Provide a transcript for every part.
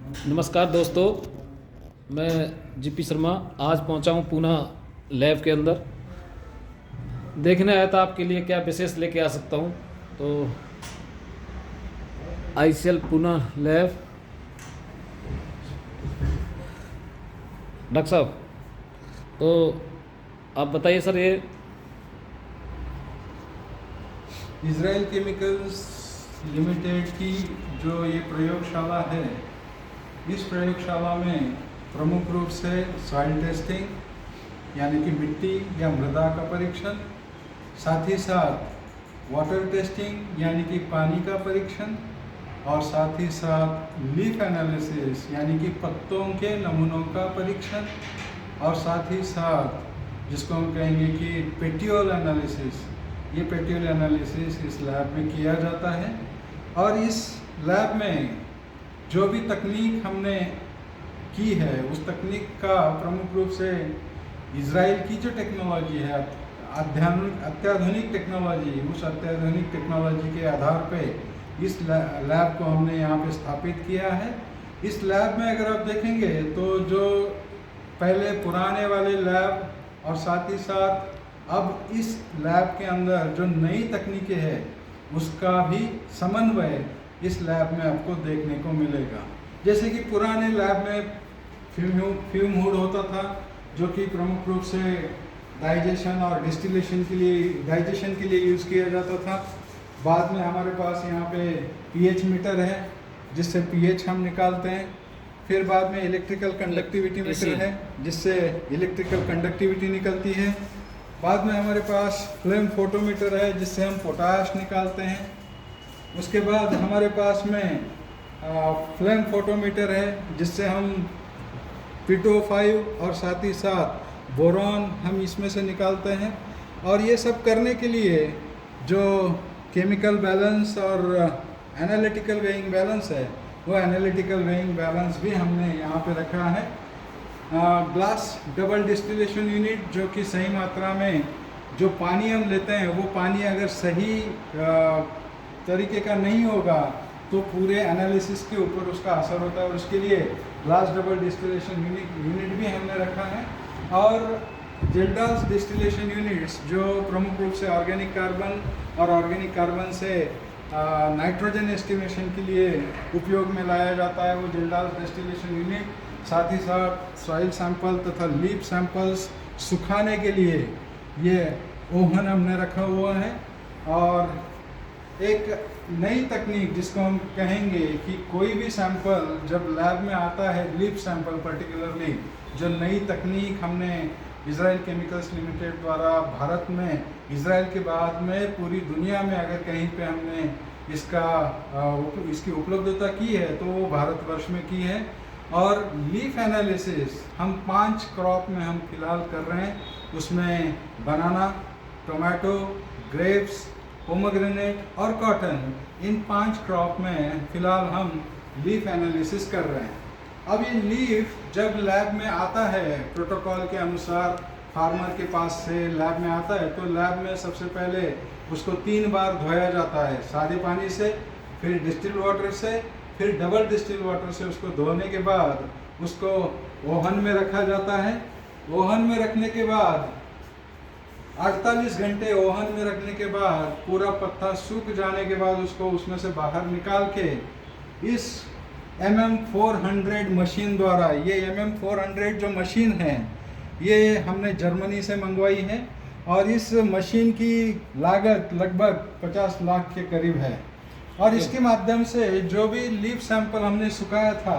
नमस्कार दोस्तों, मैं जीपी शर्मा आज पहुंचा हूं पूना लैब के अंदर। देखने आया था आपके लिए क्या विशेष लेके आ सकता हूं। तो आईसीएल पूना लैब, डॉक्टर साहब, तो आप बताइए सर। ये इजराइल केमिकल्स लिमिटेड की जो ये प्रयोगशाला है, इस प्रयोगशाला में प्रमुख रूप से सॉइल टेस्टिंग यानी कि मिट्टी या मृदा का परीक्षण, साथ ही साथ वाटर टेस्टिंग यानी कि पानी का परीक्षण, और साथ ही साथ लीफ एनालिसिस यानी कि पत्तों के नमूनों का परीक्षण, और साथ ही साथ जिसको हम कहेंगे कि पेटियोल एनालिसिस, ये पेटियोल एनालिसिस इस लैब में किया जाता है। और इस लैब में जो भी तकनीक हमने की है उस तकनीक का प्रमुख रूप से इजराइल की जो टेक्नोलॉजी है, अत्याधुनिक टेक्नोलॉजी, उस अत्याधुनिक टेक्नोलॉजी के आधार पे इस लैब को हमने यहाँ पे स्थापित किया है। इस लैब में अगर आप देखेंगे तो जो पहले पुराने वाले लैब और साथ ही साथ अब इस लैब के अंदर जो नई तकनीकें हैं उसका भी समन्वय इस लैब में आपको देखने को मिलेगा। जैसे कि पुराने लैब में फ्यूम हुड होता था, जो कि प्रमुख रूप से डाइजेशन और डिस्टिलेशन के लिए यूज़ किया जाता था। बाद में हमारे पास यहाँ पे पीएच मीटर है जिससे पीएच हम निकालते हैं। फिर बाद में इलेक्ट्रिकल कंडक्टिविटी मीटर है जिससे इलेक्ट्रिकल कंडक्टिविटी निकलती है। बाद में हमारे पास फ्लेम फोटोमीटर है जिससे हम पोटाश निकालते हैं। उसके बाद हमारे पास में फ्लेम फोटोमीटर है जिससे हम P2O5 और साथ ही साथ बोरॉन हम इसमें से निकालते हैं। और ये सब करने के लिए जो केमिकल बैलेंस और एनालिटिकल वेइंग बैलेंस है, वो एनालिटिकल वेइंग बैलेंस भी हमने यहाँ पे रखा है। ग्लास डबल डिस्टिलेशन यूनिट, जो कि सही मात्रा में जो पानी हम लेते हैं वो पानी अगर सही तरीके का नहीं होगा तो पूरे एनालिसिस के ऊपर उसका असर होता है, और उसके लिए ग्लास डबल डिस्टिलेशन यूनिट भी हमने रखा है। और जेल्डास डिस्टिलेशन यूनिट्स जो प्रमुख रूप से ऑर्गेनिक कार्बन और ऑर्गेनिक कार्बन से नाइट्रोजन एस्टिमेशन के लिए उपयोग में लाया जाता है, वो जेल्डास डिस्टिलेशन यूनिट। साथ ही साथ सॉइल सैंपल तथा लीफ सैंपल्स सुखाने के लिए ये ओवन हमने रखा हुआ है। और एक नई तकनीक जिसको हम कहेंगे कि कोई भी सैंपल जब लैब में आता है, लीफ सैंपल पर्टिकुलरली, जो नई तकनीक हमने इजराइल केमिकल्स लिमिटेड द्वारा भारत में, इजराइल के बाद में पूरी दुनिया में अगर कहीं पे हमने इसकी उपलब्धता की है तो वो भारतवर्ष में की है। और लीफ एनालिसिस हम 5 क्रॉप में हम फिलहाल कर रहे हैं। उसमें बनाना, टोमेटो, ग्रेप्स, पोमोग्रेनेट और कॉटन, इन 5 क्रॉप में फिलहाल हम लीफ एनालिसिस कर रहे हैं। अब ये लीफ जब लैब में आता है, प्रोटोकॉल के अनुसार फार्मर के पास से लैब में आता है, तो लैब में सबसे पहले उसको 3 बार धोया जाता है, सादे पानी से, फिर डिस्टिल वाटर से, फिर डबल डिस्टिल वाटर से। उसको धोने के बाद उसको ओवन में रखा जाता है। ओवन में रखने के बाद 48 घंटे ओवन में रखने के बाद पूरा पत्ता सूख जाने के बाद उसको उसमें से बाहर निकाल के इस MM400 मशीन द्वारा, ये MM400 जो मशीन है ये हमने जर्मनी से मंगवाई है, और इस मशीन की लागत लगभग 50 लाख के करीब है। और इसके माध्यम से जो भी लीफ सैंपल हमने सुखाया था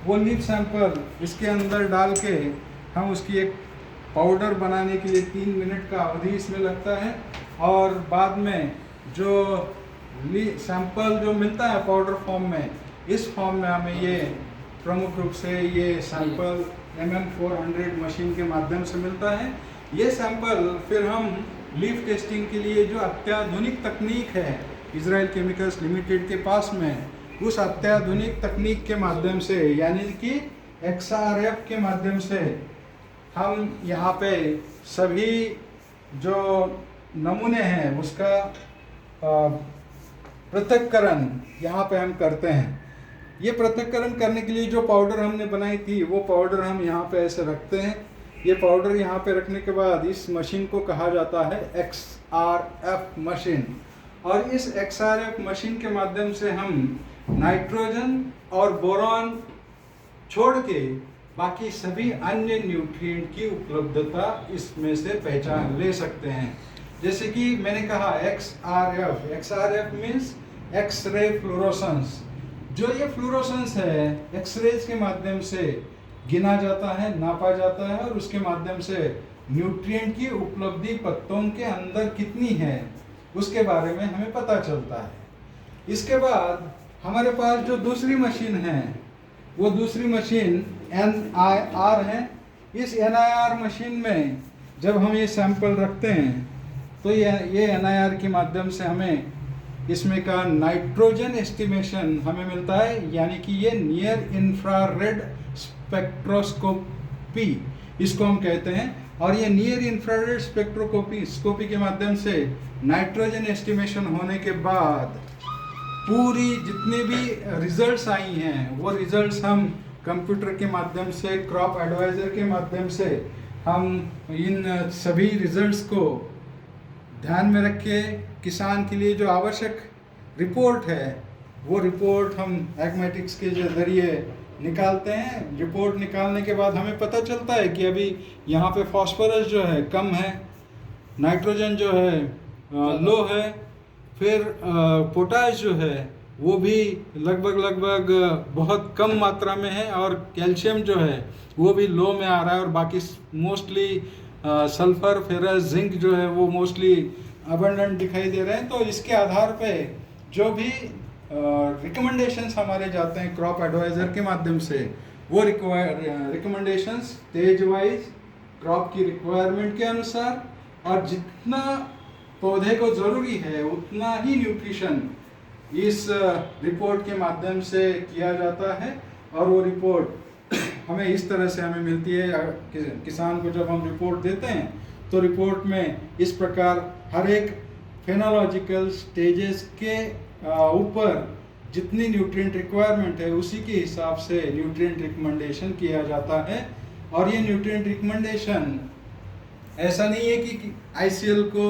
वो लीफ सैंपल इसके अंदर डाल के हम उसकी एक पाउडर बनाने के लिए 3 मिनट का अवधि इसमें लगता है। और बाद में जो सैंपल जो मिलता है पाउडर फॉर्म में, इस फॉर्म में हमें ये प्रमुख रूप से ये सैंपल MM400 मशीन के माध्यम से मिलता है। ये सैंपल फिर हम लीफ टेस्टिंग के लिए जो अत्याधुनिक तकनीक है इजराइल केमिकल्स लिमिटेड के पास में, उस अत्याधुनिक तकनीक के माध्यम से यानी कि XRF के माध्यम से हम यहाँ पे सभी जो नमूने हैं उसका पृथक्करण यहाँ पे हम करते हैं। ये पृथक्करण करने के लिए जो पाउडर हमने बनाई थी वो पाउडर हम यहाँ पे ऐसे रखते हैं। ये पाउडर यहाँ पे रखने के बाद इस मशीन को कहा जाता है XRF मशीन, और इस XRF मशीन के माध्यम से हम नाइट्रोजन और बोरॉन छोड़ के बाकी सभी अन्य न्यूट्रिएंट की उपलब्धता इसमें से पहचान ले सकते हैं। जैसे कि मैंने कहा XRF मीन्स एक्स-रे फ्लोरोसेंस। जो ये फ्लोरोसेंस है एक्सरेज के माध्यम से गिना जाता है, नापा जाता है, और उसके माध्यम से न्यूट्रिएंट की उपलब्धि पत्तों के अंदर कितनी है उसके बारे में हमें पता चलता है। इसके बाद हमारे पास जो दूसरी मशीन है वो दूसरी मशीन NIR है। इस NIR मशीन में जब हम ये सैंपल रखते हैं तो ये NIR के माध्यम से हमें इसमें का नाइट्रोजन एस्टिमेशन हमें मिलता है, यानी कि ये नियर इंफ्रारेड स्पेक्ट्रोस्कोपी इसको हम कहते हैं। और ये नियर इंफ्रारेड स्पेक्ट्रोस्कोपी के माध्यम से नाइट्रोजन एस्टिमेशन होने के बाद पूरी जितनी भी रिजल्ट्स आई हैं वो रिजल्ट्स हम कंप्यूटर के माध्यम से, क्रॉप एडवाइजर के माध्यम से हम इन सभी रिजल्ट्स को ध्यान में रख के किसान के लिए जो आवश्यक रिपोर्ट है वो रिपोर्ट हम एग्मेटिक्स के जरिए निकालते हैं। रिपोर्ट निकालने के बाद हमें पता चलता है कि अभी यहाँ पे फास्फोरस जो है कम है, नाइट्रोजन जो है लो है, फिर पोटाश जो है वो भी लगभग बहुत कम मात्रा में है, और कैल्शियम जो है वो भी लो में आ रहा है, और बाकी मोस्टली सल्फर, फेरस, जिंक जो है वो मोस्टली अबंडेंट दिखाई दे रहे हैं। तो इसके आधार पे जो भी रिकमेंडेशंस हमारे जाते हैं क्रॉप एडवाइज़र के माध्यम से, वो रिकमेंडेशंस स्टेज वाइज क्रॉप की रिक्वायरमेंट के अनुसार और जितना पौधे को ज़रूरी है उतना ही न्यूट्रिशन इस रिपोर्ट के माध्यम से किया जाता है, और वो रिपोर्ट हमें इस तरह से हमें मिलती है। किसान को जब हम रिपोर्ट देते हैं तो रिपोर्ट में इस प्रकार हर एक फेनोलॉजिकल स्टेजेस के ऊपर जितनी न्यूट्रिएंट रिक्वायरमेंट है उसी के हिसाब से न्यूट्रिएंट रिकमेंडेशन किया जाता है। और ये न्यूट्रिएंट रिकमेंडेशन ऐसा नहीं है कि ICL को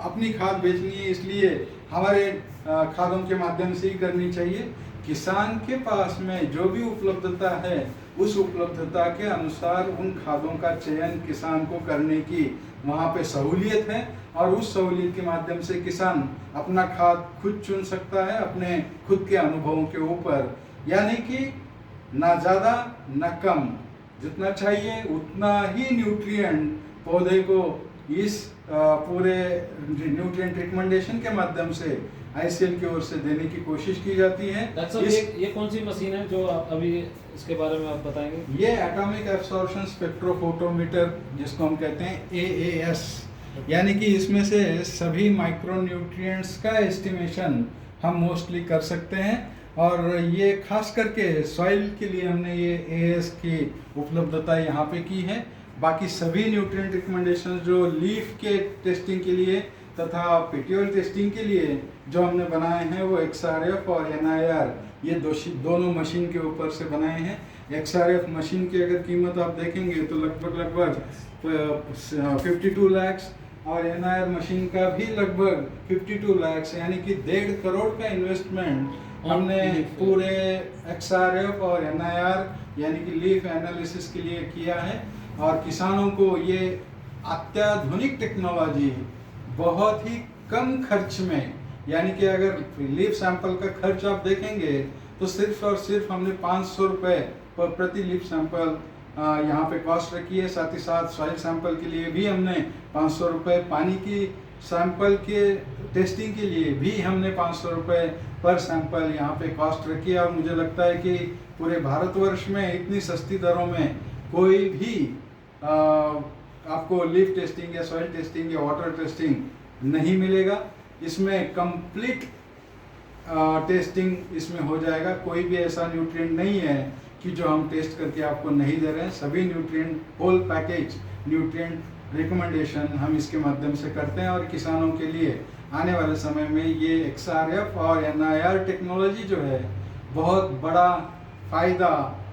अपनी खाद बेचनी है इसलिए हमारे खादों के माध्यम से ही करनी चाहिए। किसान के पास में जो भी उपलब्धता है उस उपलब्धता के अनुसार उन खादों का चयन किसान को करने की वहाँ पे सहूलियत है, और उस सहूलियत के माध्यम से किसान अपना खाद खुद चुन सकता है अपने खुद के अनुभवों के ऊपर, यानी कि ना ज़्यादा ना कम, जितना चाहिए उतना ही न्यूट्रिएंट पौधे को इस पूरे न्यूट्रिएंट रिकमेंडेशन के माध्यम से ICL की ओर से देने की कोशिश की जाती है। ये कौन सी मशीन है जो आप अभी इसके बारे में आप बताएंगे? ये एटॉमिक एब्सॉर्प्शन स्पेक्ट्रोफोटोमीटर जिसको हम कहते हैं AAS, यानी कि इसमें से सभी माइक्रो न्यूट्रिएंट्स का एस्टिमेशन हम मोस्टली कर सकते हैं, और ये खास करके सॉइल के लिए हमने ये AAS की उपलब्धता यहाँ पे की है। बाकी सभी न्यूट्रिएंट रिकमेंडेशन जो लीफ के टेस्टिंग के लिए तथा पेट्योल टेस्टिंग के लिए जो हमने बनाए हैं वो XRF और NIR ये दोनों मशीन के ऊपर से बनाए हैं। XRF मशीन की अगर कीमत आप देखेंगे तो लगभग 52 लाख, और NIR मशीन का भी लगभग 52 लाख, यानी कि 1.5 करोड़ का इन्वेस्टमेंट हमने पूरे XRF और NIR यानी कि लीफ एनालिसिस के लिए किया है। और किसानों को ये अत्याधुनिक टेक्नोलॉजी बहुत ही कम खर्च में, यानी कि अगर लीफ सैंपल का खर्च आप देखेंगे तो सिर्फ और सिर्फ हमने 500 रुपये प्रति लीफ सैंपल यहाँ पे कॉस्ट रखी है। साथ ही साथ सॉइल सैंपल के लिए भी हमने 500 रुपये, पानी की सैंपल के टेस्टिंग के लिए भी हमने 500 रुपये पर सैंपल यहाँ पे कॉस्ट रखी है। और मुझे लगता है कि पूरे भारतवर्ष में इतनी सस्ती दरों में कोई भी आपको लीफ टेस्टिंग या सॉइल टेस्टिंग या वाटर टेस्टिंग नहीं मिलेगा। इसमें कंप्लीट टेस्टिंग इसमें हो जाएगा। कोई भी ऐसा न्यूट्रिएंट नहीं है कि जो हम टेस्ट करके आपको नहीं दे रहे हैं। सभी nutrient whole package nutrient recommendation हम इसके माध्यम से करते हैं, और किसानों के लिए आने वाले समय में ये XRF और NIR टेक्नोलॉजी जो है बहुत बड़ा फ़ायदा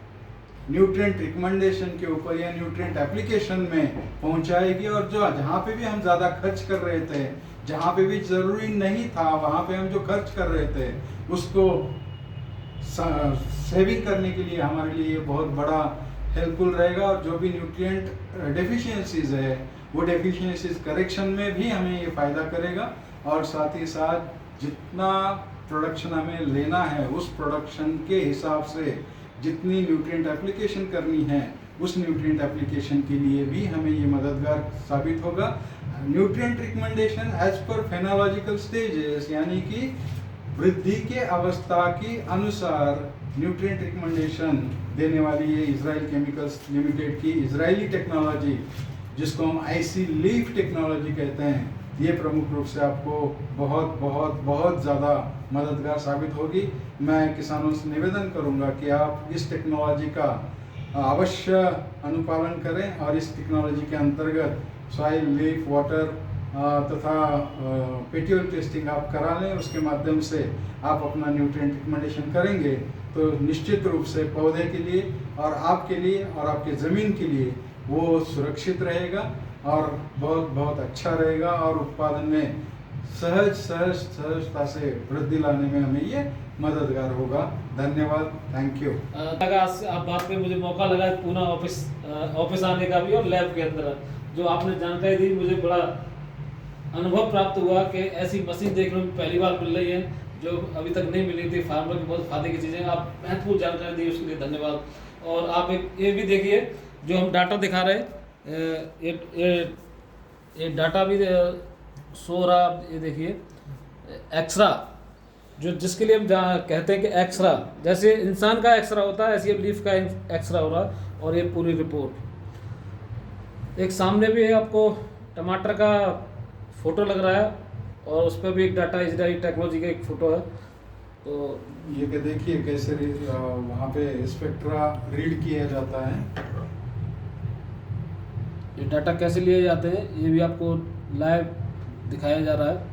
न्यूट्रिएंट रिकमेंडेशन के ऊपर या न्यूट्रिएंट एप्लीकेशन में पहुंचाएगी। और जो जहाँ पे भी हम ज़्यादा खर्च कर रहे थे, जहाँ पे भी ज़रूरी नहीं था, वहाँ पे हम जो खर्च कर रहे थे उसको सेविंग करने के लिए हमारे लिए ये बहुत बड़ा हेल्पफुल रहेगा। और जो भी न्यूट्रिएंट डेफिशिएंसीज है वो डेफिशिएंसीज करेक्शन में भी हमें ये फ़ायदा करेगा। और साथ ही साथ जितना प्रोडक्शन हमें लेना है उस प्रोडक्शन के हिसाब से जितनी न्यूट्रिएंट एप्लीकेशन करनी है उस न्यूट्रिएंट एप्लीकेशन के लिए भी हमें ये मददगार साबित होगा। Nutrient recommendation as per phenological stages, यानी कि वृद्धि के अवस्था के अनुसार न्यूट्रिएंट रिकमेंडेशन देने वाली ये इजराइल केमिकल्स लिमिटेड की इजरायली टेक्नोलॉजी, जिसको हम आईसी लीफ टेक्नोलॉजी कहते हैं, ये प्रमुख रूप से आपको बहुत बहुत बहुत ज़्यादा मददगार साबित होगी। मैं किसानों से निवेदन करूंगा कि आप इस टेक्नोलॉजी का अवश्य अनुपालन करें और इस टेक्नोलॉजी के अंतर्गत सॉइल, लीफ, वाटर तथा पेट्रोल टेस्टिंग आप करा लें। उसके माध्यम से आप अपना न्यूट्रिएंट रिकमेंडेशन करेंगे तो निश्चित रूप से पौधे के लिए और आपके लिए और आपके ज़मीन के लिए वो सुरक्षित रहेगा और बहुत बहुत अच्छा रहेगा और उत्पादन में सहजता से वृद्धि लाने में हमें ये मददगार होगा। धन्यवाद, थैंक यू। आप बात पे मुझे मौका लगा पूना ऑफिस आने का भी और लैब के अंदर जो आपने जानकारी दी, मुझे बड़ा अनुभव प्राप्त हुआ कि ऐसी मशीन देखने में पहली बार मिल रही है जो अभी तक नहीं मिली थी। फार्मर की बहुत फायदे की चीज़ें आप महत्वपूर्ण जानकारी दी, उसके लिए धन्यवाद। और आप ये भी देखिए जो हम डाटा दिखा रहे हैं, ये डाटा भी शो रहा, ये देखिए एक्सरा, जो जिसके लिए हम जहाँ कहते हैं कि एक्सरा, जैसे इंसान का एक्सरा होता है ऐसे ये लीफ का एक्सरा हो रहा। और ये पूरी रिपोर्ट एक सामने भी है, आपको टमाटर का फोटो लग रहा है और उस पर भी एक डाटा इजराइल टेक्नोलॉजी का एक फोटो है। तो ये कि देखिए कैसे वहाँ पे स्पेक्ट्रा रीड किया जाता है, ये डाटा कैसे लिए जाते हैं ये भी आपको लाइव दिखाया जा रहा है।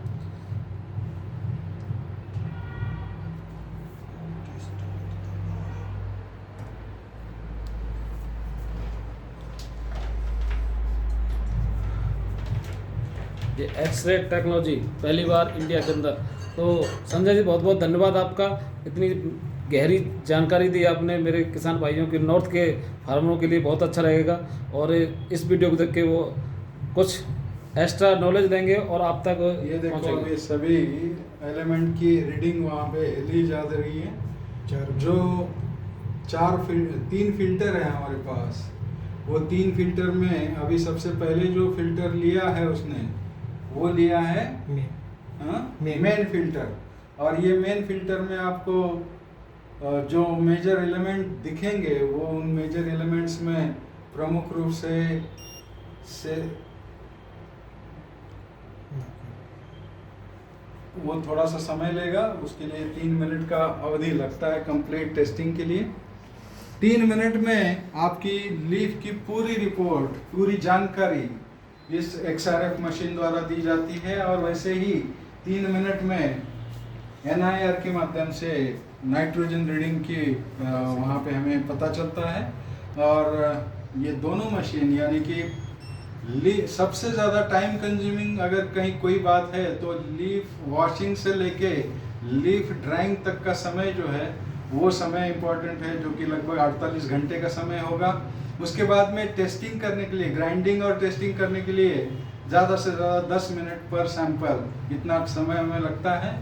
ये एक्सरे टेक्नोलॉजी पहली बार इंडिया के अंदर। तो संजय जी बहुत बहुत धन्यवाद आपका, इतनी गहरी जानकारी दी आपने मेरे किसान भाइयों के, नॉर्थ के फार्मरों के लिए बहुत अच्छा रहेगा। और इस वीडियो को देख के वो कुछ एक्स्ट्रा नॉलेज लेंगे और आप तक ये देखो ये सभी एलिमेंट की रीडिंग वहाँ पे ली जा रही है। जो तीन फिल्टर है हमारे पास, वो 3 फिल्टर में अभी सबसे पहले जो फिल्टर लिया है उसने वो लिया है मेन फिल्टर। और ये मेन फिल्टर में आपको जो मेजर एलिमेंट दिखेंगे वो उन मेजर एलिमेंट्स में प्रमुख रूप से वो थोड़ा सा समय लेगा, उसके लिए 3 मिनट का अवधि लगता है कंप्लीट टेस्टिंग के लिए। 3 मिनट में आपकी लीफ की पूरी रिपोर्ट, पूरी जानकारी इस XRF मशीन द्वारा दी जाती है। और वैसे ही 3 मिनट में NIR के माध्यम से नाइट्रोजन रीडिंग की वहाँ पे हमें पता चलता है। और ये दोनों मशीन यानी कि सबसे ज़्यादा टाइम कंज्यूमिंग अगर कहीं कोई बात है तो लीफ वॉशिंग से लेके लीफ ड्राइंग तक का समय जो है वो समय इम्पोर्टेंट है, जो कि लगभग 48 घंटे का समय होगा। उसके बाद में टेस्टिंग करने के लिए, ग्राइंडिंग और टेस्टिंग करने के लिए ज़्यादा से ज़्यादा 10 मिनट पर सैंपल, इतना समय हमें लगता है।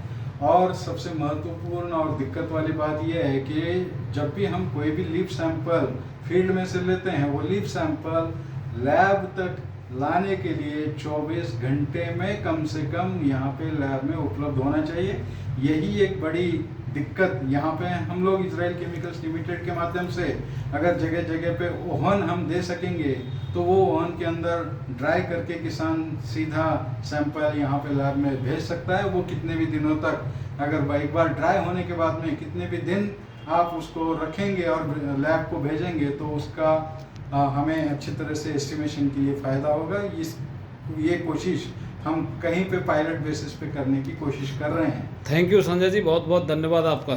और सबसे महत्वपूर्ण और दिक्कत वाली बात यह है कि जब भी हम कोई भी लीफ सैंपल फील्ड में से लेते हैं, वो लीफ सैंपल लैब तक लाने के लिए 24 घंटे में कम से कम यहाँ पे लैब में उपलब्ध होना चाहिए। यही एक बड़ी दिक्कत यहाँ पे हम लोग इजराइल केमिकल्स लिमिटेड के माध्यम से अगर जगह जगह पे ओवन हम दे सकेंगे तो वो ओवन के अंदर ड्राई करके किसान सीधा सैंपल यहाँ पे लैब में भेज सकता है। वो कितने भी दिनों तक, अगर एक बार ड्राई होने के बाद में कितने भी दिन आप उसको रखेंगे और लैब को भेजेंगे तो उसका हमें अच्छी तरह से एस्टिमेशन के लिए फ़ायदा होगा। ये कोशिश हम कहीं पे पायलट बेसिस पे करने की कोशिश कर रहे हैं। थैंक यू संजय जी, बहुत बहुत धन्यवाद आपका।